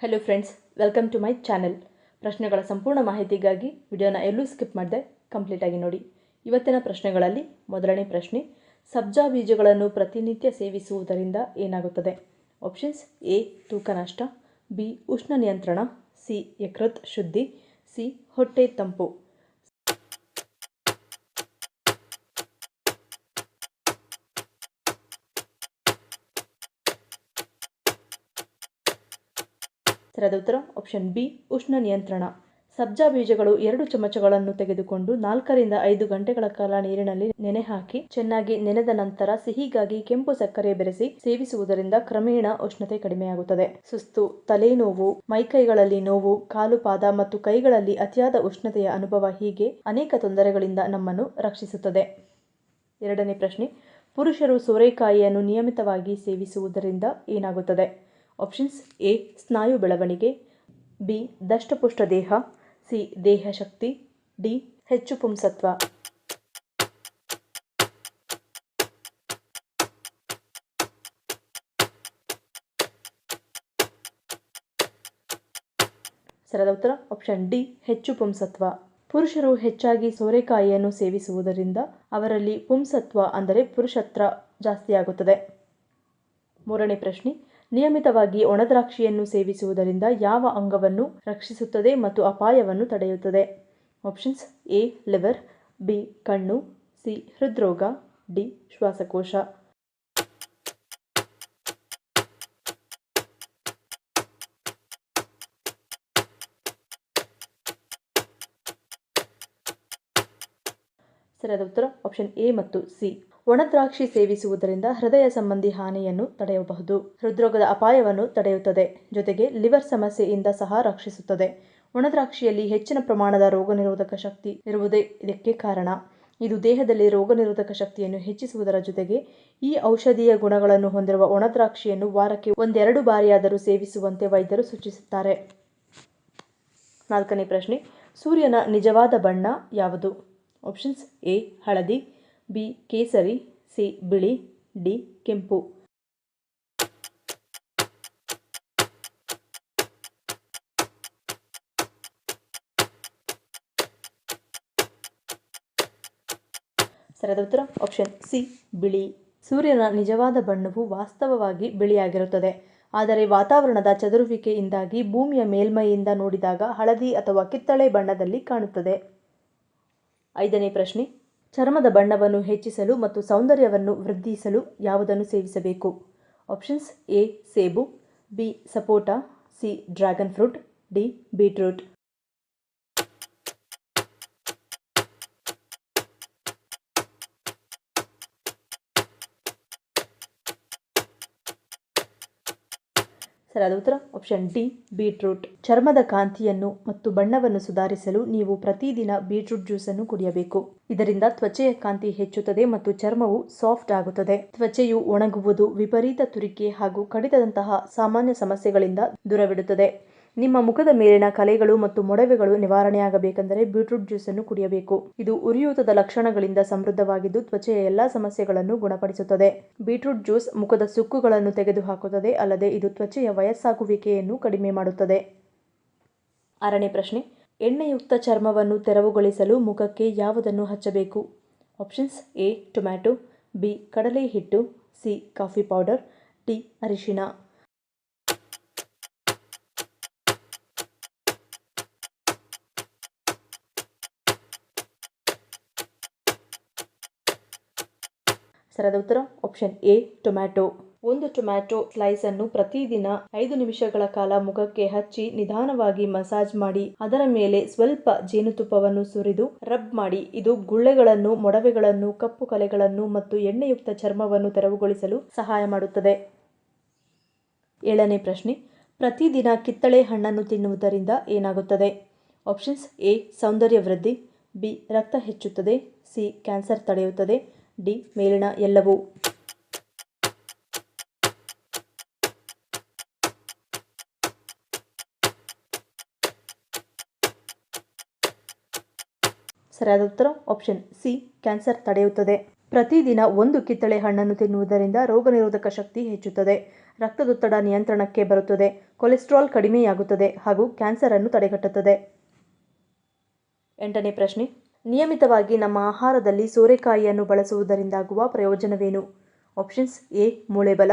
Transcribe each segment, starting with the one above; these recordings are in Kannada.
Hello friends, welcome to my channel. ಪ್ರಶ್ನೆಗಳ ಸಂಪೂರ್ಣ ಮಾಹಿತಿಗಾಗಿ ವಿಡಿಯೋನ ಎಲ್ಲೂ ಸ್ಕಿಪ್ ಮಾಡದೆ ಕಂಪ್ಲೀಟಾಗಿ ನೋಡಿ. ಇವತ್ತಿನ ಪ್ರಶ್ನೆಗಳಲ್ಲಿ ಮೊದಲನೇ ಪ್ರಶ್ನೆ, ಸಬ್ಜಾ ಬೀಜಗಳನ್ನು ಪ್ರತಿನಿತ್ಯ ಸೇವಿಸುವುದರಿಂದ ಏನಾಗುತ್ತದೆ? Options: A. ತೂಕ ನಷ್ಟ, ಬಿ. ಉಷ್ಣ ನಿಯಂತ್ರಣ, ಸಿ. ಯಕೃತ್ ಶುದ್ಧಿ, ಸಿ. ಹೊಟ್ಟೆ ತಂಪು. ಸರಿಯಾದ ಉತ್ತರ ಆಪ್ಷನ್ ಬಿ, ಉಷ್ಣ ನಿಯಂತ್ರಣ. ಸಬ್ಜಾ ಬೀಜಗಳು 2 ಚಮಚಗಳನ್ನು ತೆಗೆದುಕೊಂಡು 4 ರಿಂದ 5 ಗಂಟೆಗಳ ಕಾಲ ನೀರಿನಲ್ಲಿ ನೆನೆ ಹಾಕಿ ಚೆನ್ನಾಗಿ ನೆನೆದ ನಂತರ ಸಿಹಿಗಾಗಿ ಕೆಂಪು ಸಕ್ಕರೆ ಬೆರೆಸಿ ಸೇವಿಸುವುದರಿಂದ ಕ್ರಮೇಣ ಉಷ್ಣತೆ ಕಡಿಮೆಯಾಗುತ್ತದೆ. ಸುಸ್ತು, ತಲೆನೋವು, ಮೈಕೈಗಳಲ್ಲಿ ನೋವು, ಕಾಲು ಪಾದ ಮತ್ತು ಕೈಗಳಲ್ಲಿ ಅತಿಯಾದ ಉಷ್ಣತೆಯ ಅನುಭವ ಹೀಗೆ ಅನೇಕ ತೊಂದರೆಗಳಿಂದ ನಮ್ಮನ್ನು ರಕ್ಷಿಸುತ್ತದೆ. ಎರಡನೇ ಪ್ರಶ್ನೆ, ಪುರುಷರು ಸೋರೆಕಾಯಿಯನ್ನು ನಿಯಮಿತವಾಗಿ ಸೇವಿಸುವುದರಿಂದ ಏನಾಗುತ್ತದೆ? Options: A. ಸ್ನಾಯು ಬೆಳವಣಿಗೆ, ಬಿ. ದಷ್ಟಪುಷ್ಟ ದೇಹ, ಸಿ. ದೇಹ ಶಕ್ತಿ, ಡಿ. ಹೆಚ್ಚು ಪುಂಸತ್ವ. ಸರಿಯಾದ ಉತ್ತರ ಆಪ್ಷನ್ ಡಿ, ಹೆಚ್ಚು ಪುಂಸತ್ವ. ಪುರುಷರು ಹೆಚ್ಚಾಗಿ ಸೋರೆಕಾಯಿಯನ್ನು ಸೇವಿಸುವುದರಿಂದ ಅವರಲ್ಲಿ ಪುಂಸತ್ವ ಅಂದರೆ ಪುರುಷತ್ವ ಜಾಸ್ತಿಯಾಗುತ್ತದೆ. ಮೂರನೇ ಪ್ರಶ್ನೆ, ನಿಯಮಿತವಾಗಿ ಒಣದ್ರಾಕ್ಷಿಯನ್ನು ಸೇವಿಸುವುದರಿಂದ ಯಾವ ಅಂಗವನ್ನು ರಕ್ಷಿಸುತ್ತದೆ ಮತ್ತು ಅಪಾಯವನ್ನು ತಡೆಯುತ್ತದೆ? Options: A. Liver, B. ಕಣ್ಣು, ಸಿ. ಹೃದ್ರೋಗ, ಡಿ. ಶ್ವಾಸಕೋಶ. ಸರಿಯಾದ ಉತ್ತರ ಆಪ್ಷನ್ ಎ ಮತ್ತು ಸಿ. ಒಣದ್ರಾಕ್ಷಿ ಸೇವಿಸುವುದರಿಂದ ಹೃದಯ ಸಂಬಂಧಿ ಹಾನಿಯನ್ನು ತಡೆಯಬಹುದು, ಹೃದ್ರೋಗದ ಅಪಾಯವನ್ನು ತಡೆಯುತ್ತದೆ, ಜೊತೆಗೆ ಲಿವರ್ ಸಮಸ್ಯೆಯಿಂದ ಸಹ ರಕ್ಷಿಸುತ್ತದೆ. ಒಣದ್ರಾಕ್ಷಿಯಲ್ಲಿ ಹೆಚ್ಚಿನ ಪ್ರಮಾಣದ ರೋಗನಿರೋಧಕ ಶಕ್ತಿ ಇರುವುದೇ ಇದಕ್ಕೆ ಕಾರಣ. ಇದು ದೇಹದಲ್ಲಿ ರೋಗನಿರೋಧಕ ಶಕ್ತಿಯನ್ನು ಹೆಚ್ಚಿಸುವುದರ ಜೊತೆಗೆ ಈ ಔಷಧೀಯ ಗುಣಗಳನ್ನು ಹೊಂದಿರುವ ಒಣದ್ರಾಕ್ಷಿಯನ್ನು ವಾರಕ್ಕೆ 1-2 ಬಾರಿಯಾದರೂ ಸೇವಿಸುವಂತೆ ವೈದ್ಯರು ಸೂಚಿಸುತ್ತಾರೆ. ನಾಲ್ಕನೇ ಪ್ರಶ್ನೆ, ಸೂರ್ಯನ ನಿಜವಾದ ಬಣ್ಣ ಯಾವುದು? Options: A. ಹಳದಿ, ಬಿ. ಕೇಸರಿ, ಸಿ. ಬಿಳಿ, ಡಿ. ಕೆಂಪು. ಸರಿಯಾದ ಉತ್ತರ ಆಪ್ಷನ್ ಸಿ, ಬಿಳಿ. ಸೂರ್ಯನ ನಿಜವಾದ ಬಣ್ಣವು ವಾಸ್ತವವಾಗಿ ಬಿಳಿಯಾಗಿರುತ್ತದೆ, ಆದರೆ ವಾತಾವರಣದ ಚದುರುವಿಕೆಯಿಂದಾಗಿ ಭೂಮಿಯ ಮೇಲ್ಮೈಯಿಂದ ನೋಡಿದಾಗ ಹಳದಿ ಅಥವಾ ಕಿತ್ತಳೆ ಬಣ್ಣದಲ್ಲಿ ಕಾಣುತ್ತದೆ. ಐದನೇ ಪ್ರಶ್ನೆ, ಚರ್ಮದ ಬಣ್ಣವನ್ನು ಹೆಚ್ಚಿಸಲು ಮತ್ತು ಸೌಂದರ್ಯವನ್ನು ವೃದ್ಧಿಸಲು ಯಾವುದನ್ನು ಸೇವಿಸಬೇಕು? Options: A. ಸೇಬು, ಬಿ. ಸಪೋಟ, C. Dragon fruit, D. Beetroot. ಸರಿಯಾದ ಉತ್ತರ ಆಪ್ಷನ್ ಡಿ. ಬೀಟ್ರೂಟ್. ಚರ್ಮದ ಕಾಂತಿಯನ್ನು ಮತ್ತು ಬಣ್ಣವನ್ನು ಸುಧಾರಿಸಲು ನೀವು ಪ್ರತಿದಿನ ಬೀಟ್ರೂಟ್ ಜ್ಯೂಸನ್ನು ಕುಡಿಯಬೇಕು. ಇದರಿಂದ ತ್ವಚೆಯ ಕಾಂತಿ ಹೆಚ್ಚುತ್ತದೆ ಮತ್ತು ಚರ್ಮವು ಸಾಫ್ಟ್ ಆಗುತ್ತದೆ. ತ್ವಚೆಯು ಒಣಗುವುದು, ವಿಪರೀತ ತುರಿಕೆ ಹಾಗೂ ಕಡಿತದಂತಹ ಸಾಮಾನ್ಯ ಸಮಸ್ಯೆಗಳಿಂದ ದೂರವಿಡುತ್ತದೆ. ನಿಮ್ಮ ಮುಖದ ಮೇಲಿನ ಕಲೆಗಳು ಮತ್ತು ಮೊಡವೆಗಳು ನಿವಾರಣೆಯಾಗಬೇಕೆಂದರೆ ಬೀಟ್ರೂಟ್ ಜ್ಯೂಸನ್ನು ಕುಡಿಯಬೇಕು. ಇದು ಉರಿಯೂತದ ಲಕ್ಷಣಗಳಿಂದ ಸಮೃದ್ಧವಾಗಿದ್ದು ತ್ವಚೆಯ ಎಲ್ಲಾ ಸಮಸ್ಯೆಗಳನ್ನು ಗುಣಪಡಿಸುತ್ತದೆ. ಬೀಟ್ರೂಟ್ ಜ್ಯೂಸ್ ಮುಖದ ಸುಕ್ಕುಗಳನ್ನು ತೆಗೆದುಹಾಕುತ್ತದೆ, ಅಲ್ಲದೆ ಇದು ತ್ವಚೆಯ ವಯಸ್ಸಾಗುವಿಕೆಯನ್ನು ಕಡಿಮೆ ಮಾಡುತ್ತದೆ. ಆರನೇ ಪ್ರಶ್ನೆ, ಎಣ್ಣೆಯುಕ್ತ ಚರ್ಮವನ್ನು ತೆರವುಗೊಳಿಸಲು ಮುಖಕ್ಕೆ ಯಾವುದನ್ನು ಹಚ್ಚಬೇಕು? Options: A. Tomato, B. ಕಡಲೆ ಹಿಟ್ಟು, ಸಿ. Coffee powder, D. ಅರಿಶಿನ. ಸರಿಯಾದ ಉತ್ತರ ಆಪ್ಷನ್ ಎ. ಟೊಮ್ಯಾಟೊ. ಒಂದು ಟೊಮ್ಯಾಟೊ ಸ್ಲೈಸ್ ಅನ್ನು ಪ್ರತಿದಿನ 5 ನಿಮಿಷಗಳ ಕಾಲ ಮುಖಕ್ಕೆ ಹಚ್ಚಿ ನಿಧಾನವಾಗಿ ಮಸಾಜ್ ಮಾಡಿ ಅದರ ಮೇಲೆ ಸ್ವಲ್ಪ ಜೇನುತುಪ್ಪವನ್ನು ಸುರಿದು ರಬ್ ಮಾಡಿ. ಇದು ಗುಳ್ಳೆಗಳನ್ನು, ಮೊಡವೆಗಳನ್ನು, ಕಪ್ಪು ಕಲೆಗಳನ್ನು ಮತ್ತು ಎಣ್ಣೆಯುಕ್ತ ಚರ್ಮವನ್ನು ತೆರವುಗೊಳಿಸಲು ಸಹಾಯ ಮಾಡುತ್ತದೆ. ಏಳನೇ ಪ್ರಶ್ನೆ, ಪ್ರತಿದಿನ ಕಿತ್ತಳೆ ಹಣ್ಣನ್ನು ತಿನ್ನುವುದರಿಂದ ಏನಾಗುತ್ತದೆ? Options: A. ಸೌಂದರ್ಯ ವೃದ್ಧಿ, ಬಿ. ರಕ್ತ ಹೆಚ್ಚುತ್ತದೆ, ಸಿ. ಕ್ಯಾನ್ಸರ್ ತಡೆಯುತ್ತದೆ, ಡಿ. ಮೇಲಿನ ಎಲ್ಲವೂ. ಸರಿಯಾದ ಉತ್ತರ ಆಪ್ಷನ್ ಸಿ. ಕ್ಯಾನ್ಸರ್ ತಡೆಯುತ್ತದೆ. ಪ್ರತಿದಿನ ಒಂದು ಕಿತ್ತಳೆ ಹಣ್ಣನ್ನು ತಿನ್ನುವುದರಿಂದ ರೋಗನಿರೋಧಕ ಶಕ್ತಿ ಹೆಚ್ಚುತ್ತದೆ, ರಕ್ತದೊತ್ತಡ ನಿಯಂತ್ರಣಕ್ಕೆ ಬರುತ್ತದೆ, ಕೊಲೆಸ್ಟ್ರಾಲ್ ಕಡಿಮೆಯಾಗುತ್ತದೆ ಹಾಗೂ ಕ್ಯಾನ್ಸರ್ ಅನ್ನು ತಡೆಗಟ್ಟುತ್ತದೆ. 8ನೇ ಪ್ರಶ್ನೆ, ನಿಯಮಿತವಾಗಿ ನಮ್ಮ ಆಹಾರದಲ್ಲಿ ಸೋರೆಕಾಯಿಯನ್ನು ಬಳಸುವುದರಿಂದಾಗುವ ಪ್ರಯೋಜನವೇನು? Options: A. ಮೂಳೆ ಬಲ,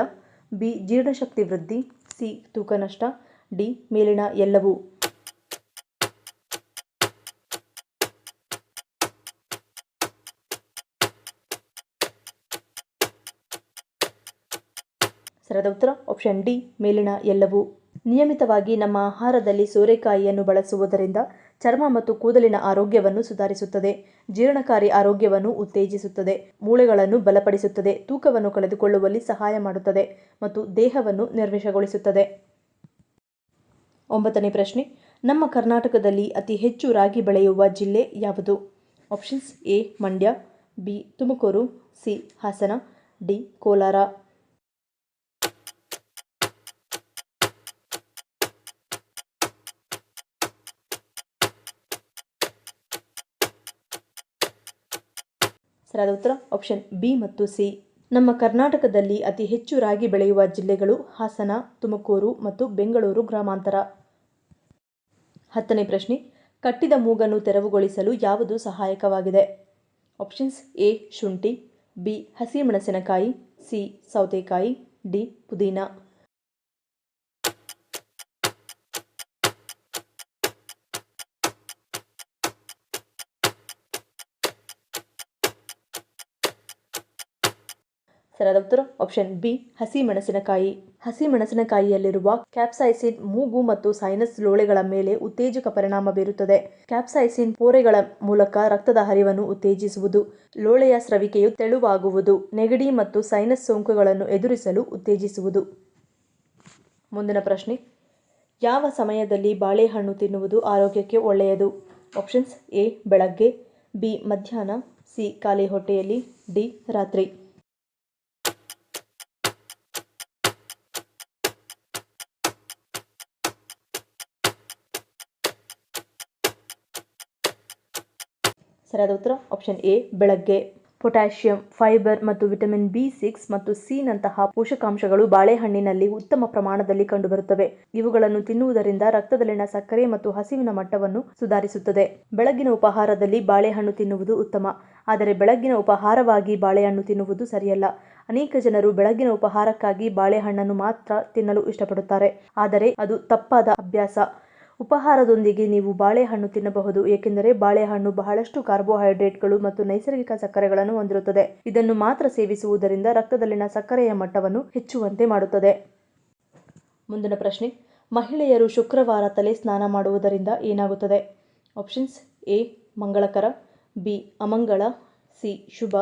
ಬಿ. ಜೀರ್ಣಶಕ್ತಿ ವೃದ್ಧಿ, ಸಿ. ತೂಕ ನಷ್ಟ, ಡಿ. ಮೇಲಿನ ಎಲ್ಲವೂ. ಸರಿಯಾದ ಉತ್ತರ ಆಪ್ಷನ್ ಡಿ, ಮೇಲಿನ ಎಲ್ಲವೂ. ನಿಯಮಿತವಾಗಿ ನಮ್ಮ ಆಹಾರದಲ್ಲಿ ಸೋರೆಕಾಯಿಯನ್ನು ಬಳಸುವುದರಿಂದ ಚರ್ಮ ಮತ್ತು ಕೂದಲಿನ ಆರೋಗ್ಯವನ್ನು ಸುಧಾರಿಸುತ್ತದೆ, ಜೀರ್ಣಕಾರಿ ಆರೋಗ್ಯವನ್ನು ಉತ್ತೇಜಿಸುತ್ತದೆ, ಮೂಳೆಗಳನ್ನು ಬಲಪಡಿಸುತ್ತದೆ, ತೂಕವನ್ನು ಕಳೆದುಕೊಳ್ಳುವಲ್ಲಿ ಸಹಾಯ ಮಾಡುತ್ತದೆ ಮತ್ತು ದೇಹವನ್ನು ನಿರ್ವಿಷಗೊಳಿಸುತ್ತದೆ. 9ನೇ ಪ್ರಶ್ನೆ, ನಮ್ಮ ಕರ್ನಾಟಕದಲ್ಲಿ ಅತಿ ಹೆಚ್ಚು ರಾಗಿ ಬೆಳೆಯುವ ಜಿಲ್ಲೆ ಯಾವುದು? Options: A. Mandya, B. Tumakuru, C. Hassan, D. Kolar. ಸರಿಯಾದ ಉತ್ತರ ಆಪ್ಷನ್ ಬಿ ಮತ್ತು ಸಿ. ನಮ್ಮ ಕರ್ನಾಟಕದಲ್ಲಿ ಅತಿ ಹೆಚ್ಚು ರಾಗಿ ಬೆಳೆಯುವ ಜಿಲ್ಲೆಗಳು ಹಾಸನ, ತುಮಕೂರು ಮತ್ತು ಬೆಂಗಳೂರು ಗ್ರಾಮಾಂತರ. 10ನೇ ಪ್ರಶ್ನೆ, ಕಟ್ಟಿದ ಮೂಗನ್ನು ತೆರವುಗೊಳಿಸಲು ಯಾವುದು ಸಹಾಯಕವಾಗಿದೆ? Options: A. ಶುಂಠಿ, ಬಿ. ಹಸಿಮೆಣಸಿನಕಾಯಿ, ಸಿ. ಸೌತೆಕಾಯಿ, ಡಿ. ಪುದೀನ. ಸರಿಯಾದ ಉತ್ತರ ಆಪ್ಷನ್ ಬಿ. ಹಸಿಮೆಣಸಿನಕಾಯಿ. ಹಸಿಮೆಣಸಿನಕಾಯಿಯಲ್ಲಿರುವ ಕ್ಯಾಪ್ಸೈಸಿನ್ ಮೂಗು ಮತ್ತು ಸೈನಸ್ ಲೋಳೆಗಳ ಮೇಲೆ ಉತ್ತೇಜಕ ಪರಿಣಾಮ ಬೀರುತ್ತದೆ. ಕ್ಯಾಪ್ಸೈಸಿನ್ ಪೊರೆಗಳ ಮೂಲಕ ರಕ್ತದ ಹರಿವನ್ನು ಉತ್ತೇಜಿಸುವುದು, ಲೋಳೆಯ ಸ್ರವಿಕೆಯು ತೆಳುವಾಗುವುದು, ನೆಗಡಿ ಮತ್ತು ಸೈನಸ್ ಸೋಂಕುಗಳನ್ನು ಎದುರಿಸಲು ಉತ್ತೇಜಿಸುವುದು. ಮುಂದಿನ ಪ್ರಶ್ನೆ, ಯಾವ ಸಮಯದಲ್ಲಿ ಬಾಳೆಹಣ್ಣು ತಿನ್ನುವುದು ಆರೋಗ್ಯಕ್ಕೆ ಒಳ್ಳೆಯದು? Options: A. ಬೆಳಗ್ಗೆ, ಬಿ. ಮಧ್ಯಾಹ್ನ, ಸಿ. ಖಾಲಿ ಹೊಟ್ಟೆಯಲ್ಲಿ, ಡಿ. ರಾತ್ರಿ. ಸರಿಯಾದ ಉತ್ತರ ಆಪ್ಷನ್ ಎ. ಬೆಳಗ್ಗೆ. ಪೊಟ್ಯಾಷಿಯಂ, ಫೈಬರ್ ಮತ್ತು ವಿಟಮಿನ್ ಬಿ6 ಮತ್ತು ಸಿ ನಂತಹ ಪೋಷಕಾಂಶಗಳು ಬಾಳೆಹಣ್ಣಿನಲ್ಲಿ ಉತ್ತಮ ಪ್ರಮಾಣದಲ್ಲಿ ಕಂಡುಬರುತ್ತವೆ. ಇವುಗಳನ್ನು ತಿನ್ನುವುದರಿಂದ ರಕ್ತದಲ್ಲಿನ ಸಕ್ಕರೆ ಮತ್ತು ಹಸಿವಿನ ಮಟ್ಟವನ್ನು ಸುಧಾರಿಸುತ್ತದೆ. ಬೆಳಗಿನ ಉಪಹಾರದಲ್ಲಿ ಬಾಳೆಹಣ್ಣು ತಿನ್ನುವುದು ಉತ್ತಮ, ಆದರೆ ಬೆಳಗಿನ ಉಪಹಾರವಾಗಿ ಬಾಳೆಹಣ್ಣು ತಿನ್ನುವುದು ಸರಿಯಲ್ಲ. ಅನೇಕ ಜನರು ಬೆಳಗಿನ ಉಪಹಾರಕ್ಕಾಗಿ ಬಾಳೆಹಣ್ಣನ್ನು ಮಾತ್ರ ತಿನ್ನಲು ಇಷ್ಟಪಡುತ್ತಾರೆ, ಆದರೆ ಅದು ತಪ್ಪಾದ ಅಭ್ಯಾಸ. ಉಪಹಾರದೊಂದಿಗೆ ನೀವು ಬಾಳೆಹಣ್ಣು ತಿನ್ನಬಹುದು, ಏಕೆಂದರೆ ಬಾಳೆಹಣ್ಣು ಬಹಳಷ್ಟು ಕಾರ್ಬೋಹೈಡ್ರೇಟ್ಗಳು ಮತ್ತು ನೈಸರ್ಗಿಕ ಸಕ್ಕರೆಗಳನ್ನು ಹೊಂದಿರುತ್ತದೆ. ಇದನ್ನು ಮಾತ್ರ ಸೇವಿಸುವುದರಿಂದ ರಕ್ತದಲ್ಲಿನ ಸಕ್ಕರೆಯ ಮಟ್ಟವನ್ನು ಹೆಚ್ಚುವಂತೆ ಮಾಡುತ್ತದೆ. ಮುಂದಿನ ಪ್ರಶ್ನೆ, ಮಹಿಳೆಯರು ಶುಕ್ರವಾರ ತಲೆ ಸ್ನಾನ ಮಾಡುವುದರಿಂದ ಏನಾಗುತ್ತದೆ? Options: A. ಮಂಗಳಕರ, ಬಿ. ಅಮಂಗಳ, ಸಿ. ಶುಭ,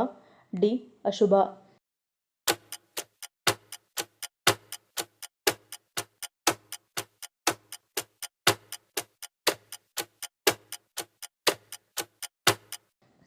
ಡಿ. ಅಶುಭ.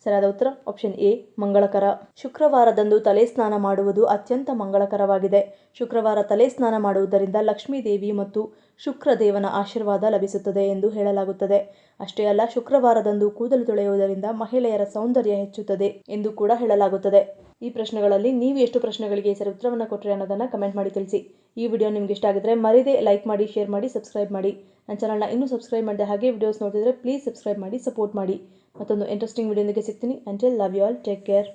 ಸರಿಯಾದ ಉತ್ತರ ಆಪ್ಷನ್ ಎ. ಮಂಗಳಕರ. ಶುಕ್ರವಾರದಂದು ತಲೆ ಸ್ನಾನ ಮಾಡುವುದು ಅತ್ಯಂತ ಮಂಗಳಕರವಾಗಿದೆ. ಶುಕ್ರವಾರ ತಲೆ ಸ್ನಾನ ಮಾಡುವುದರಿಂದ ಲಕ್ಷ್ಮೀ ದೇವಿ ಮತ್ತು ಶುಕ್ರದೇವನ ಆಶೀರ್ವಾದ ಲಭಿಸುತ್ತದೆ ಎಂದು ಹೇಳಲಾಗುತ್ತದೆ. ಅಷ್ಟೇ ಅಲ್ಲ, ಶುಕ್ರವಾರದಂದು ಕೂದಲು ತೊಳೆಯುವುದರಿಂದ ಮಹಿಳೆಯರ ಸೌಂದರ್ಯ ಹೆಚ್ಚುತ್ತದೆ ಎಂದು ಕೂಡ ಹೇಳಲಾಗುತ್ತದೆ. ಈ ಪ್ರಶ್ನೆಗಳಲ್ಲಿ ನೀವು ಎಷ್ಟು ಪ್ರಶ್ನೆಗಳಿಗೆ ಸರಿ ಉತ್ತರವನ್ನು ಕೊಟ್ಟರೆ ಅನ್ನೋದನ್ನು ಕಮೆಂಟ್ ಮಾಡಿ ತಿಳಿಸಿ. ಈ ವಿಡಿಯೋ ನಿಮ್ಗೆ ಇಷ್ಟ ಆಗಿದ್ರೆ ಮರೀದೆ ಲೈಕ್ ಮಾಡಿ, ಶೇರ್ ಮಾಡಿ, ಸಬ್ಸ್ಕ್ರೈಬ್ ಮಾಡಿ. ನನ್ನ ಚಾನಲ್ನ ಇನ್ನೂ ಸಬ್ಸ್ಕ್ರೈಬ್ ಮಾಡಿದೆ ಹಾಗೆ ವಿಡಿಯೋಸ್ ನೋಡ್ತಿದ್ರೆ ಪ್ಲೀಸ್ ಸಬ್ಸ್ಕ್ರೈಬ್ ಮಾಡಿ, ಸಪೋರ್ಟ್ ಮಾಡಿ. ಮತ್ತೊಂದು ಇಂಟ್ರೆಸ್ಟಿಂಗ್ ವಿಡಿಯೋದೊಂದಿಗೆ ಸಿಗ್ತೀನಿ. Until love you all, take care.